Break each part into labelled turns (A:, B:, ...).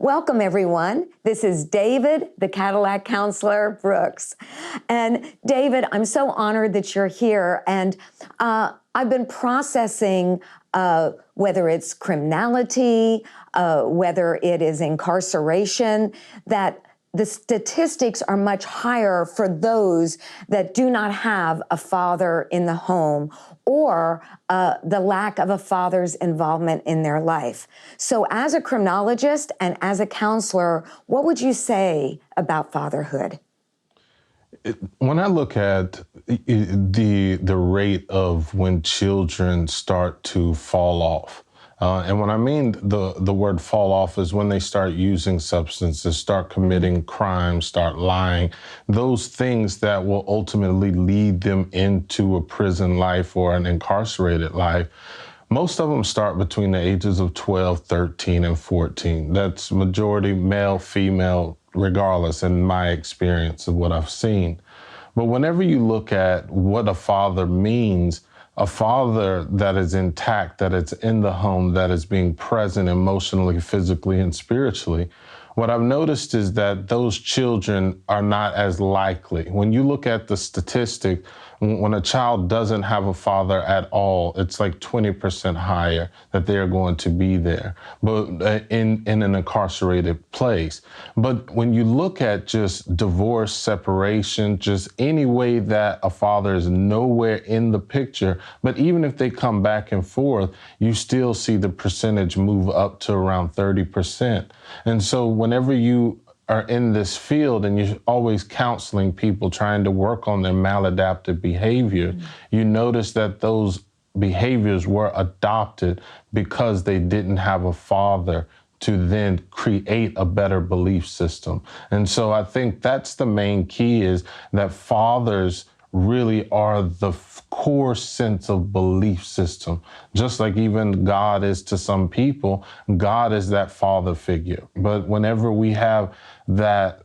A: Welcome, everyone. This is David, the Cadillac Counselor Brooks. And David, I'm so honored that you're here. And I've been processing whether it's criminality, whether it is incarceration, that the statistics are much higher for those that do not have a father in the home or the lack of a father's involvement in their life. So as a criminologist and as a counselor, what would you say about fatherhood?
B: When I look at the rate of when children start to fall off, and when I mean the word fall off is when they start using substances, start committing crimes, start lying, those things that will ultimately lead them into a prison life or an incarcerated life. Most of them start between the ages of 12, 13, and 14. That's majority male, female, regardless, in my experience of what I've seen. But whenever you look at what a father means, a father that is intact, that is in the home, that is being present emotionally, physically, and spiritually, what I've noticed is that those children are not as likely. When you look at the statistic, when a child doesn't have a father at all, it's like 20% higher that they are going to be there, but in an incarcerated place. But when you look at just divorce, separation, just any way that a father is nowhere in the picture, but even if they come back and forth, you still see the percentage move up to around 30%. And so whenever you are in this field and you're always counseling people trying to work on their maladaptive behavior, you notice that those behaviors were adopted because they didn't have a father to then create a better belief system. And so I think that's the main key, is that fathers really are the core sense of belief system. Just like even God is to some people, God is that father figure. But whenever we have that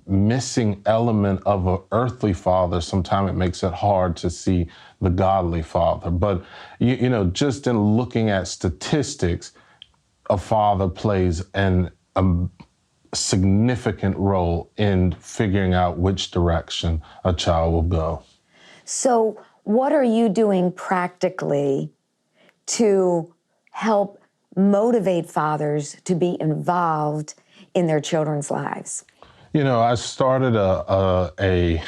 B: missing element of an earthly father, sometimes it makes it hard to see the godly father. But you know, just in looking at statistics, a father plays a significant role in figuring out which direction a child will go.
A: So what are you doing practically to help motivate fathers to be involved in their children's lives?
B: You know, I started a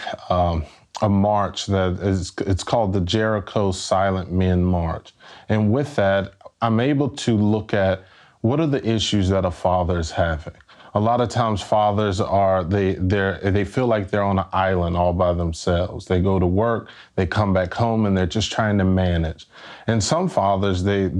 B: march it's called the Jericho Silent Men March. And with that, I'm able to look at what are the issues that a father is having. A lot of times fathers they feel like they're on an island all by themselves. They go to work, they come back home, and they're just trying to manage. And some fathers, they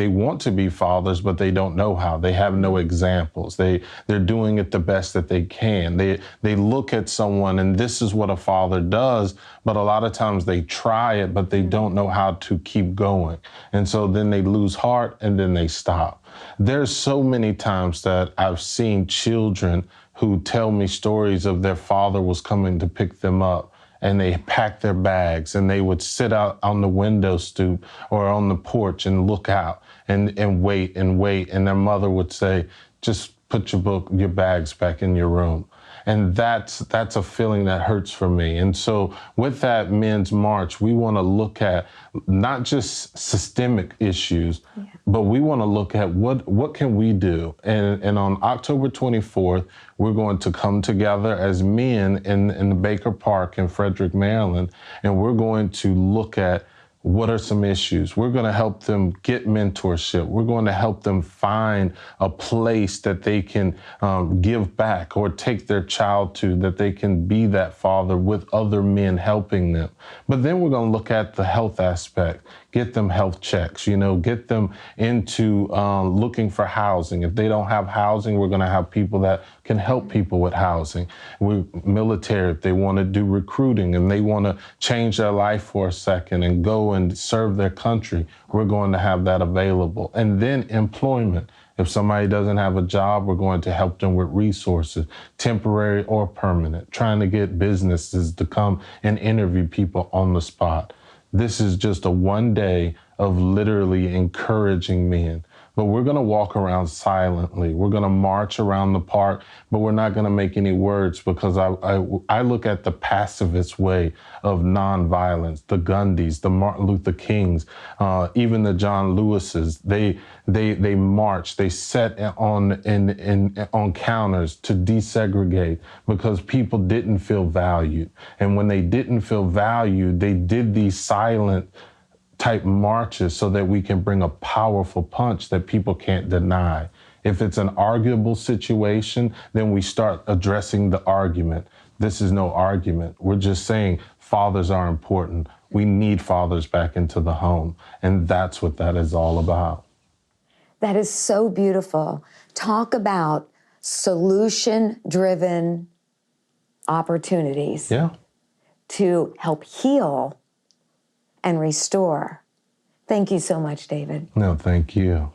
B: want to be fathers, but they don't know how. They have no examples. They're doing it the best that they can. They look at someone and this is what a father does, but a lot of times they try it, but they don't know how to keep going. And so then they lose heart and then they stop. There's so many times that I've seen children who tell me stories of their father was coming to pick them up, and they packed their bags and they would sit out on the window stoop or on the porch and look out and wait and wait. And their mother would say, just put your bags back in your room. And that's a feeling that hurts for me. And so with that Men's March, we want to look at not just systemic issues, but we want to look at what can we do. And on October 24th, we're going to come together as men in the Baker Park in Frederick, Maryland, and we're going to look at what are some issues. We're going to help them get mentorship. We're going to help them find a place that they can give back or take their child to, that they can be that father with other men helping them. But then we're going to look at the health aspect, get them health checks, you know, get them into looking for housing. If they don't have housing, we're going to have people that can help people with housing. We're military, if they want to do recruiting and they want to change their life for a second and go and serve their country, we're going to have that available. And then employment. If somebody doesn't have a job, we're going to help them with resources, temporary or permanent, trying to get businesses to come and interview people on the spot. This is just a one day of literally encouraging men. but we're going to walk around silently. We're going to march around the park, but we're not going to make any words, because I look at the pacifist way of nonviolence, the Gandhis, the Martin Luther Kings, even the John Lewises. They march, they set on counters to desegregate because people didn't feel valued. And when they didn't feel valued, they did these silent type marches so that we can bring a powerful punch that people can't deny. If it's an arguable situation, then we start addressing the argument. This is no argument. We're just saying fathers are important. We need fathers back into the home. And that's what that is all about.
A: That is so beautiful. Talk about solution-driven opportunities to help heal and restore. Thank you so much, David.
B: No, thank you.